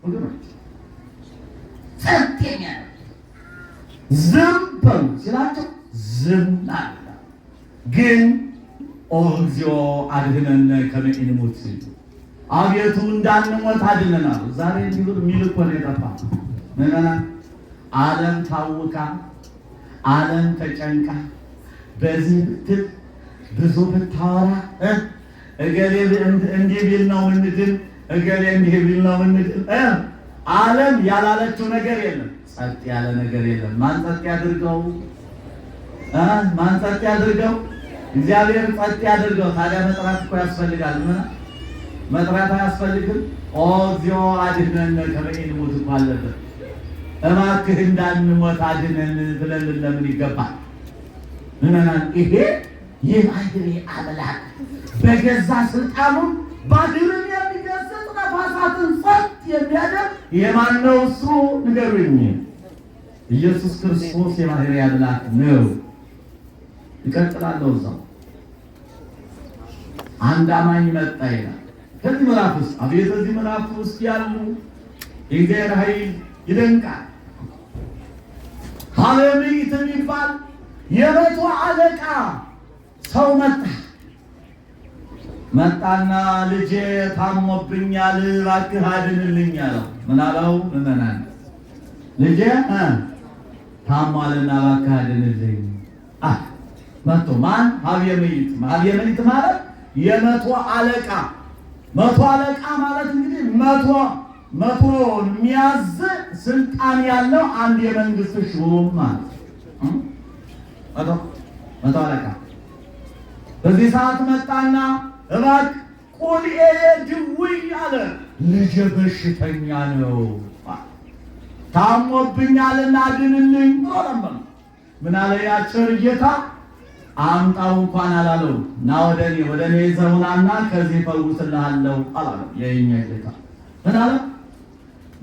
ወገኖች ጸጥ የሚያደርግ ዝም በሉ ሲላቸው ዝም አለ። ግን ኦ እግዚኦ አድኅነነ ከመ ንሙት፣ አቤቱ እንዳንሞት አድነናል። ዛሬ የሚል እኮ ነው የጠፋ። ምዕመናን ዓለም ታውካ፣ ዓለም ተጨንቃ በዚህ ብትል ብዙ ብታወራ እገሌ እንዲህ ቢል ነው ምንድን፣ እገሌ እንዲህ ቢል ነው ምንድን፣ ዓለም ያላለችው ነገር የለም። ጸጥ ያለ ነገር የለም። ማን ጸጥ ያድርገው? ማን ጸጥ ያድርገው? እግዚአብሔር ጸጥ ያድርገው። ታዲያ መጥራት እኮ ያስፈልጋል። ምን መጥራት አያስፈልግም? ኦ እግዚኦ አድኅነነ ከመ ንሙት እኮ አለበት። እባክህ እንዳንሞት አድነን ብለን ለምን ይገባል? ምዕመናን ይሄ የባሕሪ አምላክ በገዛ ስልጣኑ ባሕርን የሚገስጽ ነፋሳትን ጸጥ የሚያደርግ የማን ነው እሱ? ንገሩኝ። ኢየሱስ ክርስቶስ የባሕሪ አምላክ ነው። ይቀጥላለሁ። እዛው አንድ አማኝ መጣ ይላል። ከዚህ ምዕራፍ ውስጥ አቤት በዚህ ምዕራፍ ውስጥ ያሉ የእግዚአብሔር ኃይል ይደንቃል። ሀለምይት የሚባል የመቶ አለቃ ሰው መጣና ልጄ ታሞብኛል እባክህ አድንልኝ አለው። ምን አለው? ምዕመናን ልጄ ታሟልና እባክህ አድንልኝ። መቶ ማን? ሀለምይት ማለት የመቶ አለቃ። መቶ አለቃ ማለት እንግዲህ መቶ የሚያዝ ስልጣን ያለው አንድ የመንግስት ሹም ማለት መቶ አለቃ። በዚህ ሰዓት መጣና እባክህ ቁልኤ ድውይ አለ። ልጄ በሽተኛ ነው ታሞብኛልና አድንልኝ ብሎ ለመነ። ምን አለ ያቸው ጌታ? አምጣው እንኳን አላለው። ና ወደ እኔ ይዘውናና ከዚህ ፈውስልሃለሁ አላለው። የኛ ጌታ ምን አለ?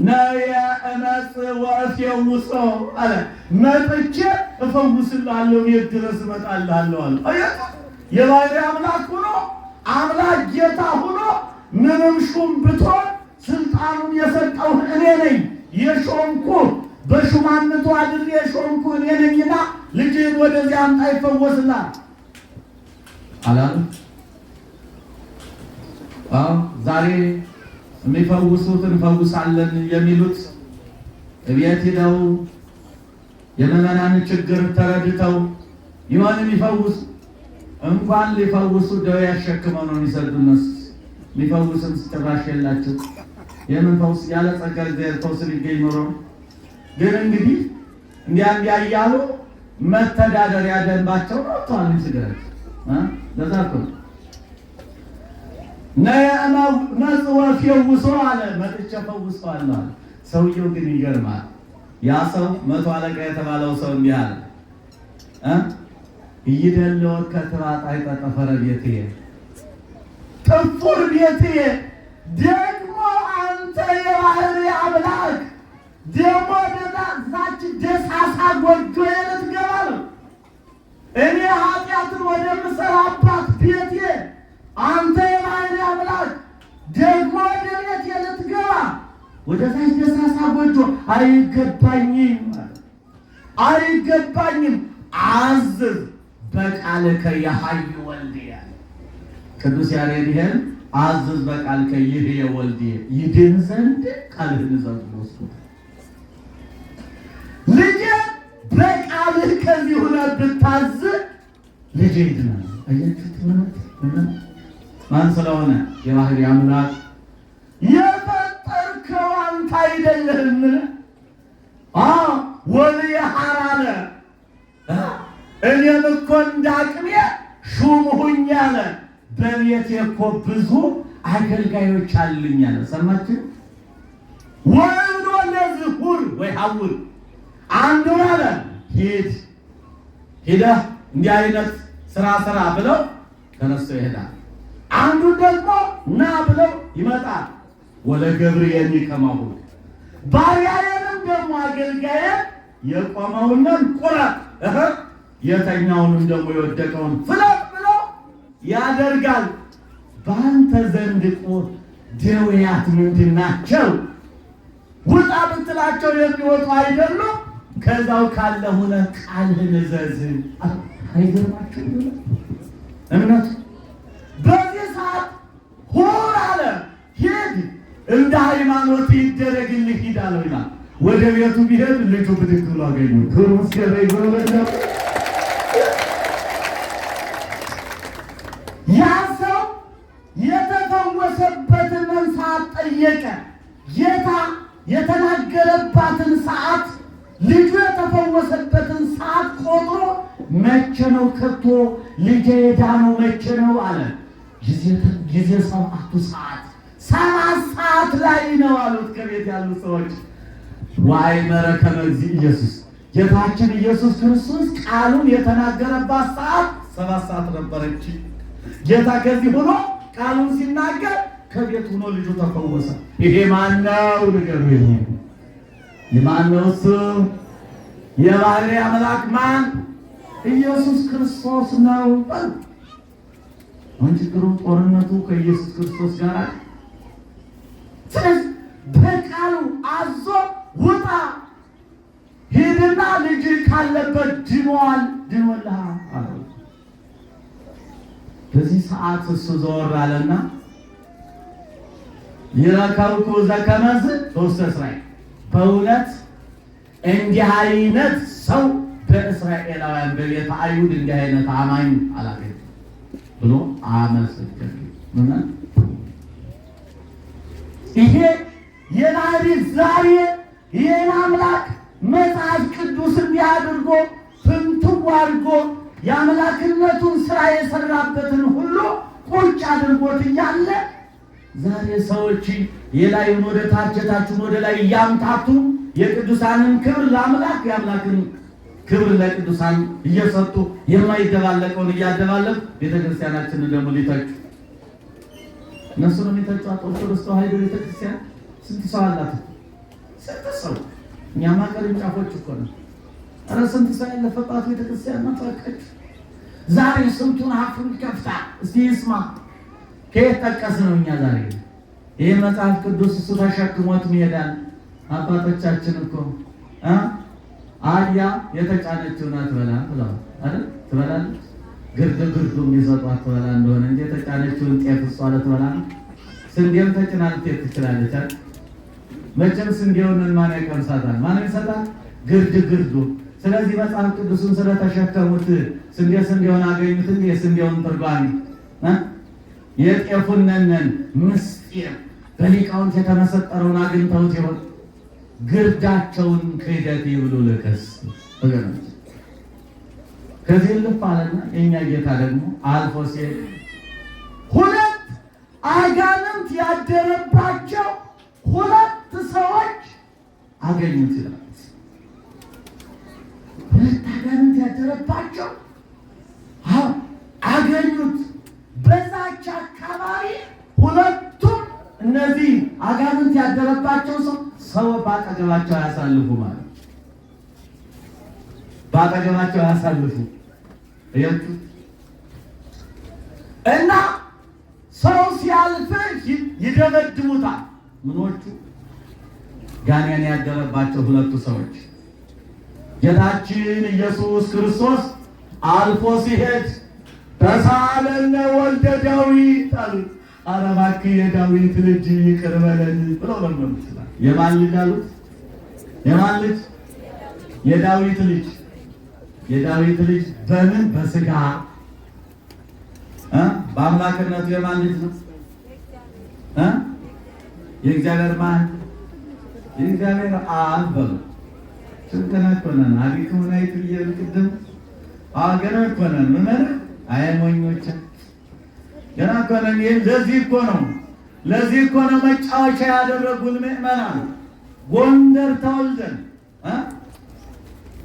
ነየ እመጽእ ወእፌውሶ አለ። መጥቼ እፈውስልሃለሁ፣ የት ድረስ እመጣልሃለሁ አለ። የባሕሪ አምላክ ሆኖ አምላክ ጌታ ሆኖ ምንም ሹም ብትሆን ስልጣኑን የሰጠው እኔ ነኝ፣ የሾምኩ በሹማነቱ አድሬ የሾምኩ እኔ ነኝና ልጅን ወደዚህ አምጣ ይፈወስልሃል አላሉ። ዛሬ የሚፈውሱት እንፈውሳለን የሚሉት እቤት ሄደው የምዕመናን ችግር ተረድተው ይሆን የሚፈውሱ? እንኳን ሊፈውሱ ደዌ ያሸክመው ነው የሚሰዱ እነሱ። የሚፈውስም ጭራሽ የላቸው። የምን ፈውስ? ያለ ጸጋ እግዚአብሔር ፈውስ ሊገኝ ኖሮ። ግን እንግዲህ እንዲያ እያሉ መተዳደሪያ ደንባቸው ነው ተዋል ሲገረድ ለዛ እኮ ነየ እመጽእ ወእፌውሶ አለ። መጥቼ እፈውሰዋለሁ አለ። ሰውየው ግን ይገርማል። ያ ሰው መቶ አለቃ የተባለው ሰው እንዲህ አለ እይደለው ከትባጣይ ጠጠፈረ ቤትየ ጥፉር ቤትየ ደግሞ አንተ የባሕሪ አምላክ ደግሞ ደዛች ደሳሳ ጎጆ ልትገባ ነው። እኔ ኃጢአትን ወደምሰራባት ቤቴ አንተ የባሕሪ አምላክ ደግሞ ወደ ቤቴ ልትገባ ወደዛች ደሳሳ ጎጆ አይገባኝም። አዝዝ በቃልከ የሐዩ ወልድየ ቅዱስ ያሬድ ይሄን አዝዝ በቃልከ ይህየ ወልድየ ይድን ዘንድ ቃልህን ዘንድ ልጄ በቃልህ ከዚህ ሁነህ ብታዝ ልጄ ይድናል። አያችሁት? ማን ስለሆነ? የባሕሪ አምላክ የፈጠርከው አንተ አይደለህምን? ወልየ ሐራነ እኔም እኮ እንዳቅሜ ሹም ሁኛለ። በቤቴ እኮ ብዙ አገልጋዮች አሉኝ አለ። ሰማችሁ? ወይኖ ለዚህ ሁር ወይ ሐውር አንዱን አለ ሂደህ እንዲህ አይነት ስራ ብለው ተነስቶ ይሄዳል። አንዱ ደግሞ ና ብለው ይመጣል። ወለ ገብርኤል ከማሁ ባሪያዬንም ደግሞ አገልጋዬ የቆመውን ቁረጥ የተኛውንም ደግሞ የወደቀውን ፍለጥ ብሎ ያደርጋል። በአንተ ዘንድ ደዌያት ምንድን ናቸው? ውጣ ብትላቸው የሚወጡ አይደሉም። ከዛው ካለ ሆነ ቃልህን እዘዝ። አይገርማችሁ እምነቱ። በዚህ ሰዓት ሆር አለ ሂድ፣ እንደ ሃይማኖት ይደረግልህ ሂድ አለው ይላል። ወደ ቤቱ ቢሄድ ልጁ ብድግ ብሎ አገኙ። ክሩስ ገበይ ያ ሰው የተፈወሰበትን ሰዓት ጠየቀ። ጌታ የተናገረባትን ሰዓት፣ ልጁ የተፈወሰበትን ሰዓት ቆጥሮ መቼ ነው ከቶ ልጄ የዳነው መቼ ነው አለ። ጊዜ ሰባቱ ሰዓት 7 ሰዓት ላይ ነው አሉት ከቤት ያሉ ሰዎች። ዋይ መረከመ እግዚእ ኢየሱስ፣ ጌታችን ኢየሱስ ክርስቶስ ቃሉን የተናገረባት ሰዓት 7 ሰዓት ነበረች። ጌታ ከዚህ ሆኖ ቃሉን ሲናገር ከቤት ሆኖ ልጁ ተፈወሰ። ይሄ ማነው ንገሩኝ? የማነው እሱ? የባህሪ አምላክ ማን? ኢየሱስ ክርስቶስ ነው። አሁን ችግሩ ጦርነቱ ከኢየሱስ ክርስቶስ ጋር። ስለዚህ በቃሉ አዞ ውጣ ሂድና ልጅ ካለበት ድኗል፣ ድኖልሃል አለው። በዚህ ሰዓት እሱ ዘወር አለና ይረከብኩ ዘከመዝ በውስተ እስራኤል፣ በእውነት እንዲህ አይነት ሰው በእስራኤላውያን በቤተ አይሁድ እንዲህ አይነት አማኝ አላገኘም ብሎ አመሰገነ። ይሄ የባህሪ ዛሬ ይህን አምላክ መጽሐፍ ቅዱስ እንዲህ አድርጎ ፍንትው አድርጎ የአምላክነቱን ስራ የሰራበትን ሁሉ ቁጭ አድርጎት እያለ ዛሬ ሰዎች የላዩን ወደ ታች የታችን ወደ ላይ እያምታቱ የቅዱሳንን ክብር ለአምላክ የአምላክን ክብር ለቅዱሳን እየሰጡ የማይደባለቀውን እያደባለቁ ቤተክርስቲያናችንን ደግሞ ሊተቹ እነሱ ነው የሚተቹ። ኦርቶዶክስ ተዋሕዶ ቤተክርስቲያን ስንት ሰው አላት? ስንት ሰው? እኛማ ቅርንጫፎች እኮ ነው። ኧረ ስንት ሰው ያለፈባት ቤተክርስቲያን ናፈቀች። ዛሬ ስንቱን አፉን ከፍታ እስቲ ይስማ። ከየት ጠቀስ ነው? እኛ ዛሬ ይሄ መጽሐፍ ቅዱስ እሱ ተሸክሞት ይሄዳል። አባቶቻችን እኮ አህያ የተጫነችውን አትበላ ብለዋል አይደል? ትበላለች። ግርዱ የሚሰጧት ትበላ እንደሆነ እንጂ የተጫነችውን ጤፍ እሷ ልትበላ ነው። ስንዴም ተጭና ልትሄድ ትችላለች አይደል? መቼም ስንዴውን ማን ያቀምሳታል? ማን ይሰጣል? ግርዱ። ስለዚህ መጽሐፍ ቅዱስን ስለተሸከሙት ስንዴውን አገኙት እንጂ የስንዴውን ትርጓሜ የጤፉን ምስጢር በሊቃውንት የተመሰጠረውን አግኝተውት ይሆን? ግርዳቸውን ክህደት ይብሉ ልከስ ወገኖች። ከዚህ ልፍ አለና የእኛ ጌታ ደግሞ አልፎ ሲሄድ 2 አጋንንት ያደረባቸው 2 ሰዎች አገኙት ይላል። 2 አጋንንት ያደረባቸው አገኙት። በዛች አካባቢ 2ቱም እነዚህ አጋንንት ያደረባቸው ሰው ባጠገባቸው ያሳልፉ ማለት ባጠገባቸው ያሳልፉ እያችሁ እና ሰው ሲያልፍ ይደበድቡታል። ምኖቹ? ጋኔን ያደረባቸው 2 ሰዎች። ጌታችን ኢየሱስ ክርስቶስ አልፎ ሲሄድ ተሳለነ ወልደ ዳዊት አሉ። ኧረ እባክህ የዳዊት ልጅ ይቅር በለን ብለው ለምን ይችላል? የማን ልጅ አሉት? የማን ልጅ? የዳዊት ልጅ። የዳዊት ልጅ በምን? በስጋ በአምላክነቱ የማን ልጅ ነው? የእግዚአብሔር ማን? የእግዚአብሔር አብ በሉ። ጭንቅና ኮነን አሪኩና ይትየል ቅድም አገረ ኮነን ምን አይሞኞች ገና ኮነን ለዚህ እኮ ነው መጫወቻ ያደረጉን ምዕመናን። ጎንደር ተወልደን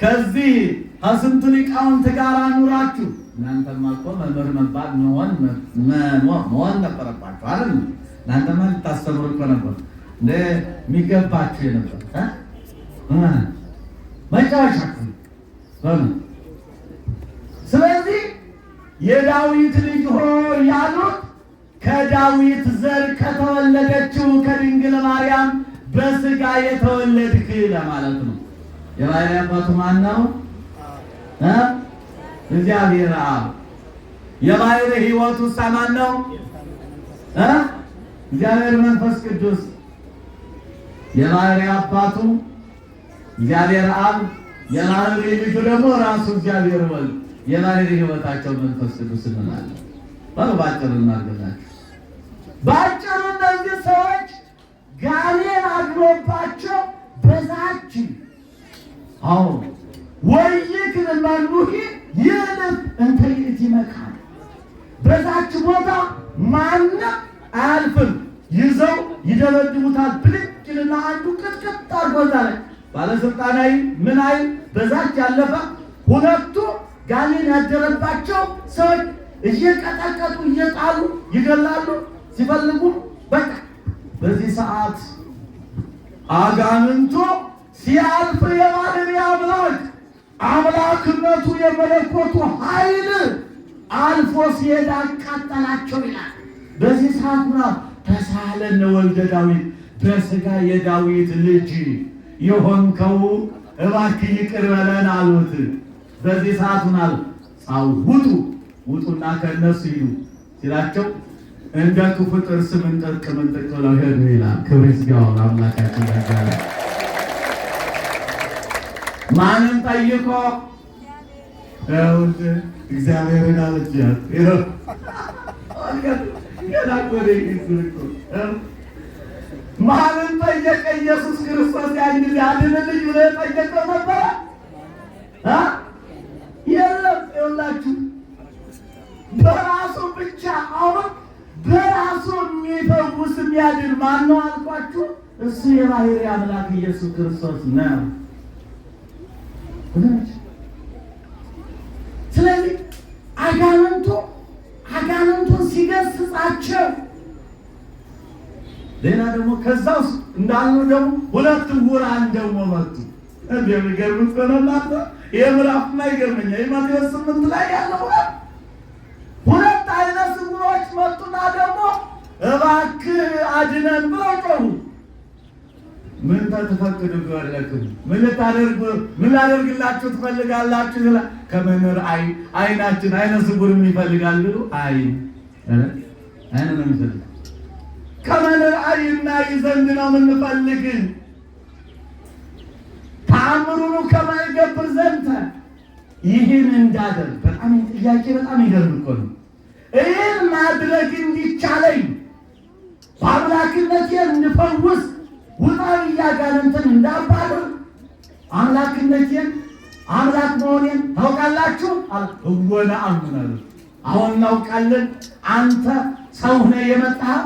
ከዚህ ከስንቱ ሊቃውንት ጋር ኑራችሁ እናንተማ እኮ መምህር መባል መሆን ነበረባችሁ አይደል? እናንተማ ልታስተምሩ እኮ ነበር የሚገባችሁ የነበር መጫወቻ። ስለዚህ የዳዊት ልጅ ሆይ ያሉት ከዳዊት ዘር ከተወለደችው ከድንግል ማርያም በስጋ የተወለድክ ለማለት ነው። የባሕርይ አባቱ ማን ነው? እግዚአብሔር አብ። የባሕርይ ሕይወቱ ማን ነው? እግዚአብሔር መንፈስ ቅዱስ። የባሕርይ አባቱ እግዚአብሔር አብ፣ የባሕርይ ልጁ ደግሞ ራሱ እግዚአብሔር ወልድ። የባሕርይ ሕይወታቸው መንፈስ ቅዱስ እንላለን። ባጭሩ እናገራችሁ። ባጭሩ እነዚህ ሰዎች ጋኔን አድሮባቸው በዛች ወይክን መኑሂ ይልፍ እንተ ይእቲ መካን በዛች ቦታ ማንም አያልፍም። ይዘው ይደበድቡታል። ብልጭልና አንዱ ቅጥቅጥ አድርጎ ላይ ባለስልጣናዊ ምን አይል በዛች ያለፈ ሁለቱ ጋኔን ያደረባቸው ሰዎች እየቀጠቀጡ እየጣሉ ይገላሉ ሲፈልጉ። በቃ በዚህ ሰዓት አጋንንቱ ሲያልፍ የባሕርይ አምላክ አምላክነቱ የመለኮቱ ኃይል አልፎ ሲሄድ አቃጠላቸው ይላል። በዚህ ሰዓት ነው ተሳሃለነ ወልደ ዳዊት በሥጋ የዳዊት ልጅ የሆንከው እባክህ ይቅር በለን አሉት። በዚህ ሰዓት ናል ውጡና ከእነሱ ሂዱ ሲላቸው እንደ ክፉ ጥርስ ምንጥቅ ብለው ሄዱ ይላል። ክብር ይስጋው አምላካችን ይባል። ማንን ጠይቆ? እግዚአብሔርን አለቻት። ማንን ጠየቀ? ኢየሱስ ክርስቶስ ያን ጊዜ አድንልኝ ብሎ የጠየቀው ነበረ? የለም። ይኸውላችሁ በራሱ ብቻ አሁን በራሱ የሚፈውስ የሚያድን ማን ነው አልኳችሁ? እሱ የባሕርይ አምላክ ኢየሱስ ክርስቶስ ነው። ስለዚህ አጋንንቱን ሲገስጻቸው ሌላ ደግሞ ከዛ ውስጥ እንዳሉ ደግሞ ሁለት ዕውራን ደግሞ መጡ። እንደሚገርምት ከሆነላተ ይህ ምዕራፍ ላይ ይገርመኛል። ማቴዎስ 8 ላይ ያለው ሁለት ዓይነ ስውሮች መጡና ደግሞ እባክህ አድነን ብለው ጮሁ። ምን ተፈቅዱ ገለክም ምን ላደርግላችሁ ትፈልጋላችሁ? ይላል ከመምህር ዓይናችን ዓይነ ስውር ይፈልጋል ብሎ አይን ነው የሚፈልግ ከመምህር ዓይናይ ዘንድ ነው የምንፈልግ ተአምሩኑ ከማይገብር ዘንድ ይህን እንዳደርግ። በጣም ጥያቄ በጣም ይገርም እኮ ነው። ይህን ማድረግ እንዲቻለኝ በአምላክነቴ እንድፈውስ ውጣዊ አጋንንትን እንዳባረር አምላክነቴን አምላክ መሆኔን ታውቃላችሁ? እወነ አምናለሁ። አሁን እናውቃለን። አንተ ሰው ነህ የመጣህ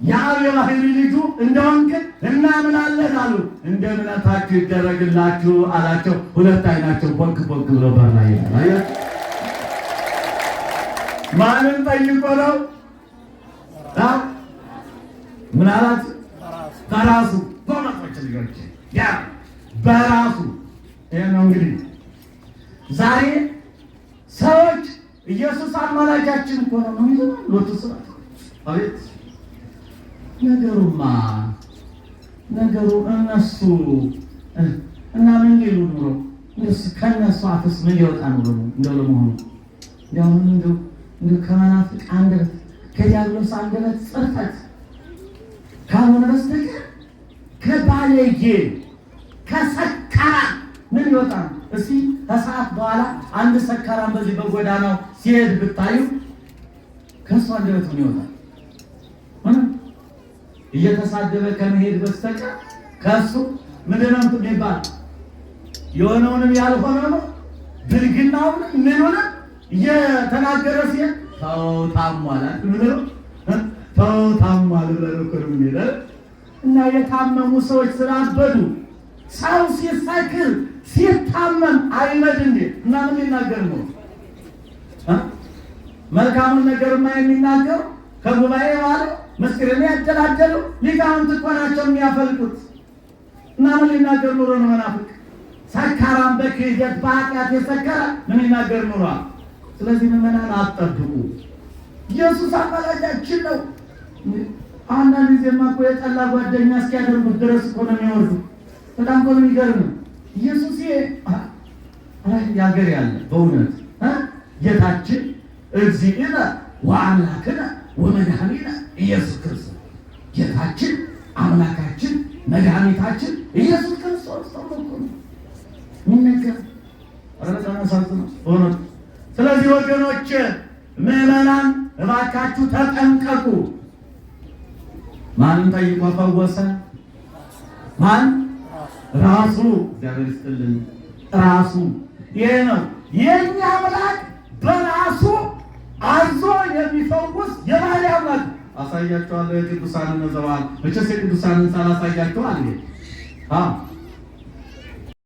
የአብ የባሕርይ ልጁ እንደሆንክ እናምናለን አሉ። እንደ እምነታችሁ ይደረግላችሁ አላቸው። ሁለት ዓይናቸው ቦንክ ብሎ በራ ይላል። ማንን ጠይቆ ነው? ምን አላት? በራሱ በመቆች ልጆች በራሱ። ይህ ነው እንግዲህ ዛሬ ሰዎች ኢየሱስ አማላጃችን እኮ ነው ነው ሎቱ ስራ አቤት ነገሩ እነሱ እና ምን ሊሉ ኑሮ ከእነሱ አፍስ ምን ሊወጣ ኑሮ ነው? እንደው ለመሆኑ እንደው ከመናፍቅ አንደበት ከዲያብሎስ አንደበት ጽርፈት ካልሆነ በስተቀር ከባለጌ ከሰካራም ምን ይወጣ ነው? እስቲ ከሰዓት በኋላ አንድ ሰካራም በዚህ በጎዳናው ሲሄድ ብታዩ ከእሱ አንደበት ምን ይወጣል? እየተሳደበ ከመሄድ በስተቀር ከእሱ ምንድን ነው የሚባል? የሆነውንም ያልሆነው ብልግናውን ምኑንም እየተናገረ ሲሄድ ተው ታሟል ተው ታሟል ብለህ ሄደ እና የታመሙ ሰዎች ስላበዱ ሰው ሲሰክር ሲታመም አይመድ እንዴ? እና ምን ሊናገር ነው? መልካሙን ነገርማ የሚናገሩ ከጉባኤ ዋለ መስክረን ያደላደሉ ሊቃውንት እኮ ናቸው የሚያፈልቁት። እና ምን ሊናገር ኑሮ ነው? መናፍቅ ሰካራም በክህደት በኃጢአት የሰከረ ምን ሊናገር ኑሯል? ስለዚህ ምዕመናን አትጠብቁ። ኢየሱስ አማላጃችን ነው። አንዳንድ ጊዜማ እኮ የጠላ ጓደኛ እስኪያደርጉት ድረስ እኮ ነው የሚወርዱ። በጣም እኮ ነው የሚገርም። ኢየሱስ ያገር ያለ በእውነት ጌታችን እግዚእነ ወአምላክነ ወመድኃኒነ ኢየሱስ ክርስቶስ ጌታችን አምላካችን መድኃኒታችን ኢየሱስ ክርስቶስ ተመልኮ ምንነገር አረጋግጣችሁ ሆኖ። ስለዚህ ወገኖች ምዕመናን እባካችሁ ተጠንቀቁ። ማንን ጠይቆ ፈወሰ? ማን? ራሱ። እግዚአብሔር ይስጥልን። ራሱ ይሄ ነው የኛ አምላክ በራሱ አዞ የሚፈውስ የባህሪ አምላክ። አሳያችኋለሁ የቅዱሳንን ዘዋል። መቼስ የቅዱሳንን ሳላሳያችሁ አለ